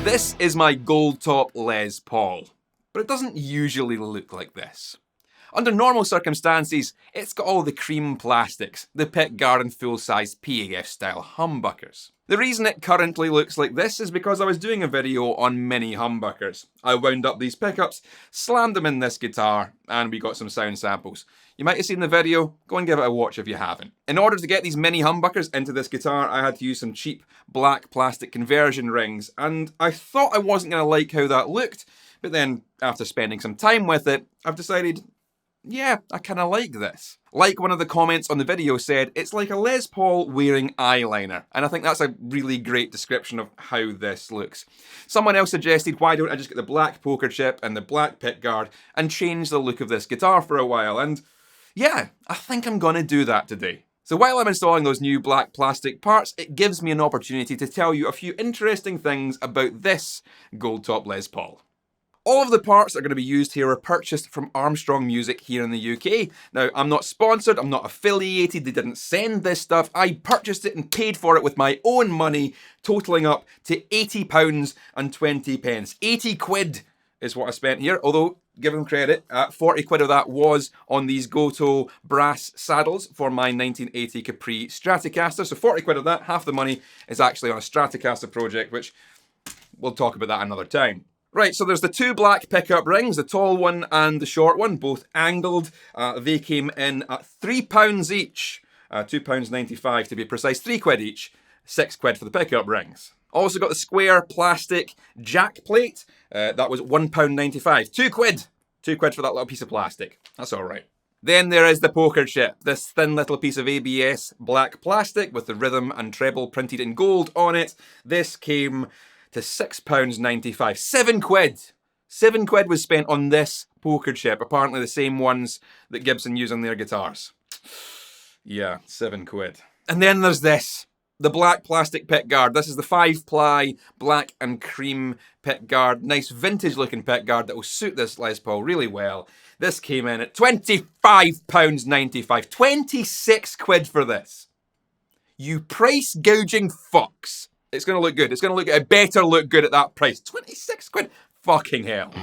This is my gold top Les Paul, but it doesn't usually look like this. Under normal circumstances, it's got all the cream plastics, the pickguard and full-size PAF style humbuckers. The reason it currently looks like this is because I was doing a video on mini humbuckers. I wound up these pickups, slammed them in this guitar, and we got some sound samples. You might have seen the video, go and give it a watch if you haven't. In order to get these mini humbuckers into this guitar, I had to use some cheap black plastic conversion rings, and I thought I wasn't going to like how that looked, but then after spending some time with it, I've decided, yeah, I kind of like this. Like one of the comments on the video said, it's like a Les Paul wearing eyeliner. And I think that's a really great description of how this looks. Someone else suggested, why don't I just get the black poker chip and the black pickguard and change the look of this guitar for a while? And yeah, I think I'm gonna do that today. So while I'm installing those new black plastic parts, it gives me an opportunity to tell you a few interesting things about this gold top Les Paul. All of the parts that are going to be used here are purchased from Armstrong Music here in the UK. Now, I'm not sponsored, I'm not affiliated, they didn't send this stuff. I purchased it and paid for it with my own money, totalling up to £80.20. 80 quid is what I spent here, although, give them credit, 40 quid of that was on these Goto brass saddles for my 1980 Capri Stratocaster. So 40 quid of that, half the money, is actually on a Stratocaster project, which we'll talk about that another time. Right, so there's the two black pickup rings, the tall one and the short one, both angled. They came in at £3 each, £2.95 to be precise, 3 quid each, 6 quid for the pickup rings. Also got the square plastic jack plate, that was £1.95, 2 quid. 2 quid for that little piece of plastic, that's all right. Then there is the poker chip, this thin little piece of ABS black plastic with the rhythm and treble printed in gold on it. This came to £6.95. 7 quid. 7 quid was spent on this poker chip. Apparently the same ones that Gibson use on their guitars. Yeah, 7 quid. And then there's this. The black plastic pickguard. This is the 5-ply black and cream pickguard. Nice vintage looking pickguard that will suit this Les Paul really well. This came in at £25.95. 26 quid for this. You price gouging fucks. It's going to look good. It's going to look good. It better look good at that price. 26 quid. Fucking hell.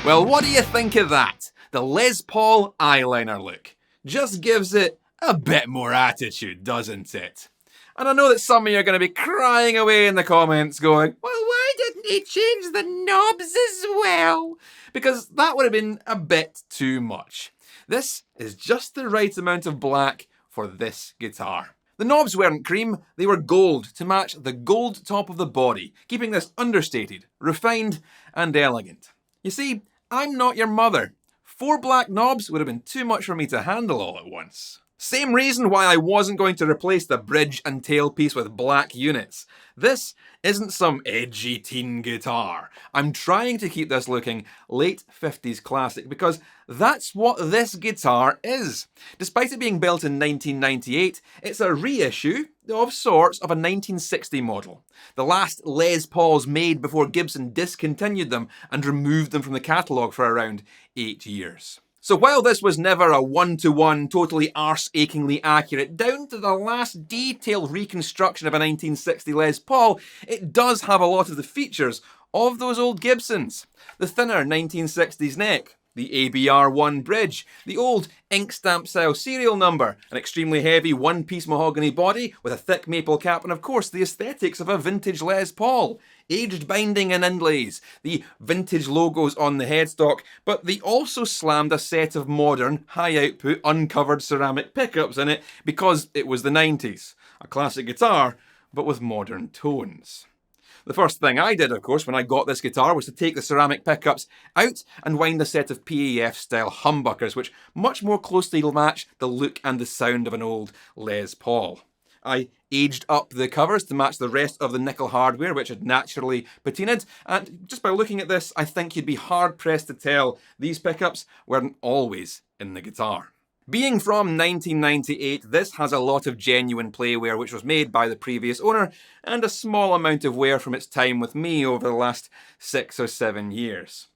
Well, what do you think of that? The Les Paul eyeliner look. Just gives it a bit more attitude, doesn't it? And I know that some of you are going to be crying away in the comments going, well, why didn't he change the knobs as well? Because that would have been a bit too much. This is just the right amount of black for this guitar. The knobs weren't cream, they were gold to match the gold top of the body, keeping this understated, refined and elegant. You see, I'm not your mother. 4 black knobs would have been too much for me to handle all at once. Same reason why I wasn't going to replace the bridge and tailpiece with black units. This isn't some edgy teen guitar. I'm trying to keep this looking late 50s classic because that's what this guitar is. Despite it being built in 1998, it's a reissue of sorts of a 1960 model. The last Les Pauls made before Gibson discontinued them and removed them from the catalogue for around 8 years. So while this was never a one-to-one, totally arse-achingly accurate, down to the last detailed reconstruction of a 1960 Les Paul, it does have a lot of the features of those old Gibsons. The thinner 1960s neck, the ABR1 bridge, the old ink stamp style serial number, an extremely heavy one-piece mahogany body with a thick maple cap, and of course the aesthetics of a vintage Les Paul. Aged binding and inlays, the vintage logos on the headstock, but they also slammed a set of modern, high-output, uncovered ceramic pickups in it because it was the 90s. A classic guitar, but with modern tones. The first thing I did, of course, when I got this guitar was to take the ceramic pickups out and wind a set of PAF-style humbuckers, which much more closely match the look and the sound of an old Les Paul. I aged up the covers to match the rest of the nickel hardware, which had naturally patinaed, and just by looking at this, I think you'd be hard-pressed to tell these pickups weren't always in the guitar. Being from 1998, this has a lot of genuine playwear which was made by the previous owner, and a small amount of wear from its time with me over the last 6 or 7 years.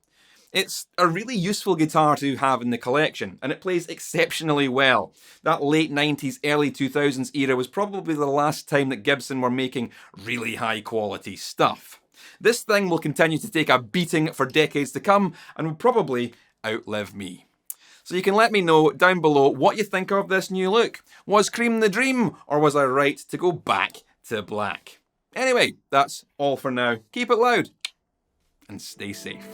It's a really useful guitar to have in the collection, and it plays exceptionally well. That late 90s, early 2000s era was probably the last time that Gibson were making really high quality stuff. This thing will continue to take a beating for decades to come, and will probably outlive me. So you can let me know down below what you think of this new look. Was cream the dream, or was I right to go back to black? Anyway, that's all for now. Keep it loud, and stay safe.